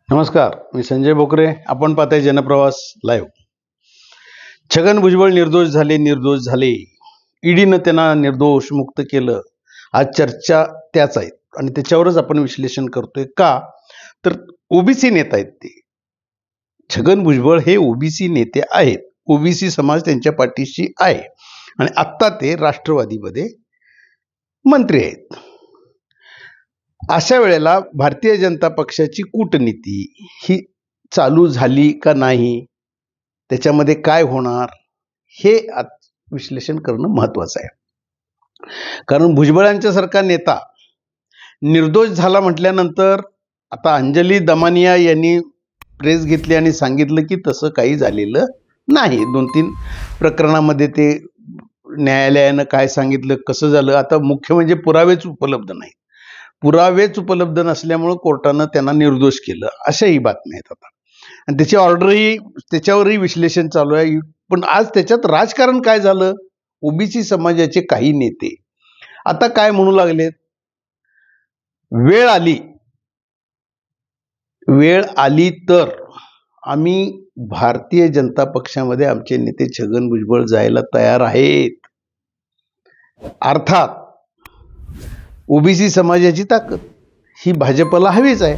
नमस्कार, मी संजय बोकरे. आपण पाहताय जनप्रवास लाईव्ह. छगन भुजबळ निर्दोष झाले. ईडीनं त्यांना निर्दोष मुक्त केलं. आज चर्चा त्याच आहेत आणि त्याच्यावरच आपण विश्लेषण करतोय. का तर ओबीसी नेता आहेत ते. छगन भुजबळ हे ओबीसी नेते आहेत. ओबीसी समाज त्यांच्या पाठीशी आहे आणि आत्ता ते राष्ट्रवादीमध्ये मंत्री आहेत. अशा वेळेला भारतीय जनता पक्षाची कूटनीती ही चालू झाली का नाही, त्याच्यामध्ये काय होणार, हे विश्लेषण करणं महत्वाचं आहे. कारण भुजबळांच्यासारखा नेता निर्दोष झाला म्हटल्यानंतर आता अंजली दमानिया यांनी प्रेस घेतली आणि सांगितलं की तसं काही झालेलं नाही. 2-3 प्रकरणामध्ये ते न्यायालयानं काय सांगितलं, कसं झालं, आता मुख्य म्हणजे पुरावेच उपलब्ध नाहीत. पुरावेच उपलब्ध नसल्यामुळं कोर्टानं त्यांना निर्दोष केलं, अशाही बातम्या आहेत आता. आणि त्याची ऑर्डरही, त्याच्यावरही विश्लेषण चालू आहे. पण आज त्याच्यात राजकारण काय झालं, ओबीसी समाजाचे काही नेते आता काय म्हणू लागलेत, वेळ आली तर आम्ही भारतीय जनता पक्षामध्ये आमचे नेते छगन भुजबळ जायला तयार आहेत. अर्थात ओबीसी समाजाची ताकद ही भाजपला हवीच आहे,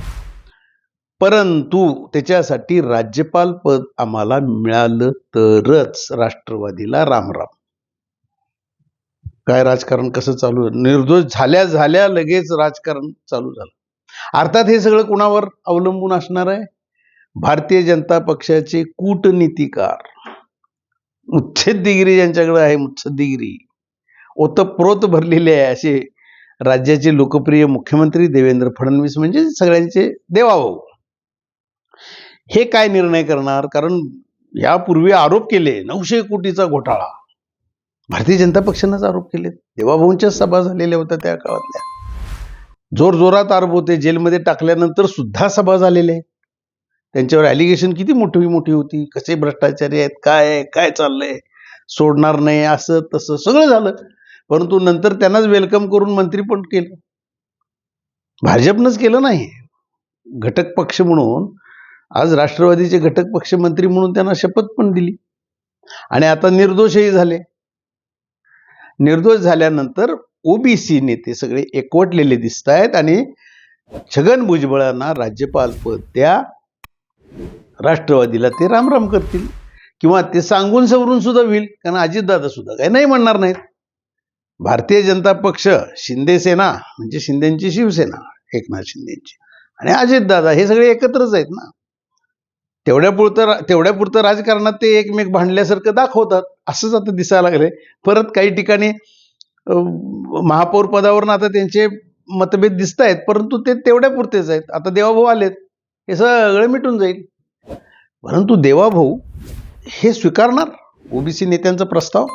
परंतु त्याच्यासाठी राज्यपाल पद आम्हाला मिळालं तरच राष्ट्रवादीला रामराम. काय राजकारण कसं चालू, निर्दोष झाल्या लगेच राजकारण चालू झालं. अर्थात हे सगळं कुणावर अवलंबून असणार आहे, भारतीय जनता पक्षाचे कूटनीतिकार, मुत्सद्देगिरी ज्यांच्याकडे आहे, मुत्सद्देगिरी ओतप्रोत भरलेले आहे असे राज्याचे लोकप्रिय मुख्यमंत्री देवेंद्र फडणवीस, म्हणजे सगळ्यांचे देवाभाऊ, हे काय निर्णय करणार. कारण यापूर्वी आरोप केले 900 कोटीचा घोटाळा, भारतीय जनता पक्षानंच आरोप केले. देवाभाऊंच्या सभा झालेल्या होत्या त्या काळातल्या, जोरजोरात आरोप होते. जेलमध्ये टाकल्यानंतर सुद्धा सभा झालेल्या आहेत. त्यांच्यावर ॲलिगेशन किती मोठी होती, कसे भ्रष्टाचारी आहेत, काय चाललंय, सोडणार नाही, असं तसं सगळं झालं. परंतु नंतर त्यांनाच वेलकम करून मंत्री पण केलं. भाजपनंच केलं नाही, घटक पक्ष म्हणून. आज राष्ट्रवादीचे घटक पक्ष मंत्री म्हणून त्यांना शपथ पण दिली आणि आता निर्दोषही झाले. निर्दोष झाल्यानंतर ओबीसी नेते सगळे एकवटलेले दिसत आहेत आणि छगन भुजबळांना राज्यपाल पद द्या, राष्ट्रवादीला ते रामराम करतील किंवा ते सांगून सवरून सुद्धा होईल. कारण अजितदादा सुद्धा काही नाही म्हणणार नाहीत. भारतीय जनता पक्ष, शिंदे सेना म्हणजे शिंदेची शिवसेना, एकनाथ शिंदेची, आणि अजितदादा हे सगळे एकत्रच आहेत ना. तेवढ्यापुरतं राजकारणात ते एकमेक भांडल्यासारखं दाखवतात, असंच आता दिसायला लागलंय. परत काही ठिकाणी महापौर पदावरून आता त्यांचे मतभेद दिसत आहेत, परंतु ते तेवढ्यापुरतेच आहेत. आता देवाभाऊ आलेत, हे सगळं मिटून जाईल. परंतु देवाभाऊ हे स्वीकारणार ओबीसी नेत्यांचा प्रस्ताव,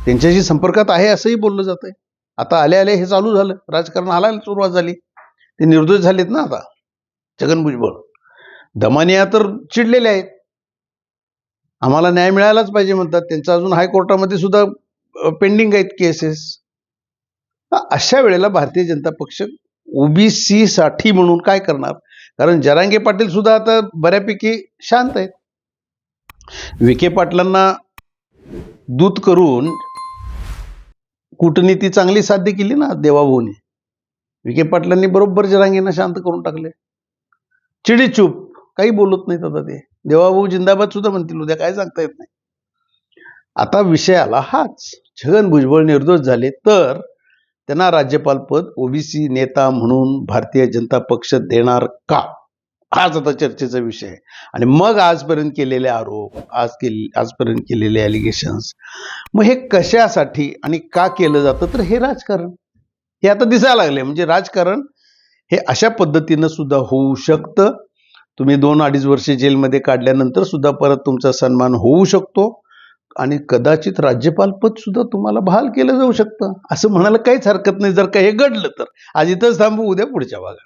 त्यांच्याशी संपर्कात आहे असंही बोललं जात आहे. आता आले हे चालू झालं, राजकारण हालायला सुरुवात झाली. ते निर्दोष झालेत ना आता छगन भुजबळ. दमानिया तर चिडलेले आहेत, आम्हाला न्याय मिळालाच पाहिजे म्हणतात. त्यांचं अजून हायकोर्टामध्ये सुद्धा पेंडिंग आहेत केसेस. अशा वेळेला भारतीय जनता पक्ष ओबीसी साठी म्हणून काय करणार. कारण जरांगे पाटील सुद्धा आता बऱ्यापैकी शांत आहेत. विखे पाटलांना दूत करून कूटनीती चांगली साध्य केली ना देवाभाऊने. विखे पाटलांनी बरोबर जरांगेंना शांत करून टाकले. चिडीचूप, काही बोलत नाहीत आता ते. देवाभाऊ जिंदाबाद सुद्धा म्हणतील उद्या, काय सांगता येत नाही. आता विषय आला हाच, छगन भुजबळ निर्दोष झाले तर त्यांना राज्यपाल पद ओबीसी नेता म्हणून भारतीय जनता पक्ष देणार का, हाच आता चर्चेचा विषय आहे. आणि मग आजपर्यंत केलेले आरोप, आजपर्यंत केलेले ॲलिगेशन्स, मग हे कशासाठी आणि का केलं जातं, तर हे राजकारण हे आता दिसायला लागले. म्हणजे राजकारण हे अशा पद्धतीनं सुद्धा होऊ शकतं. तुम्ही 2-2.5 वर्ष जेलमध्ये काढल्यानंतर सुद्धा परत तुमचा सन्मान होऊ शकतो आणि कदाचित राज्यपाल पद सुद्धा तुम्हाला बहाल केलं जाऊ शकतं. असं म्हणायला काहीच हरकत नाही जर का हे घडलं तर. आज इथंच थांबू, उद्या पुढच्या भागात.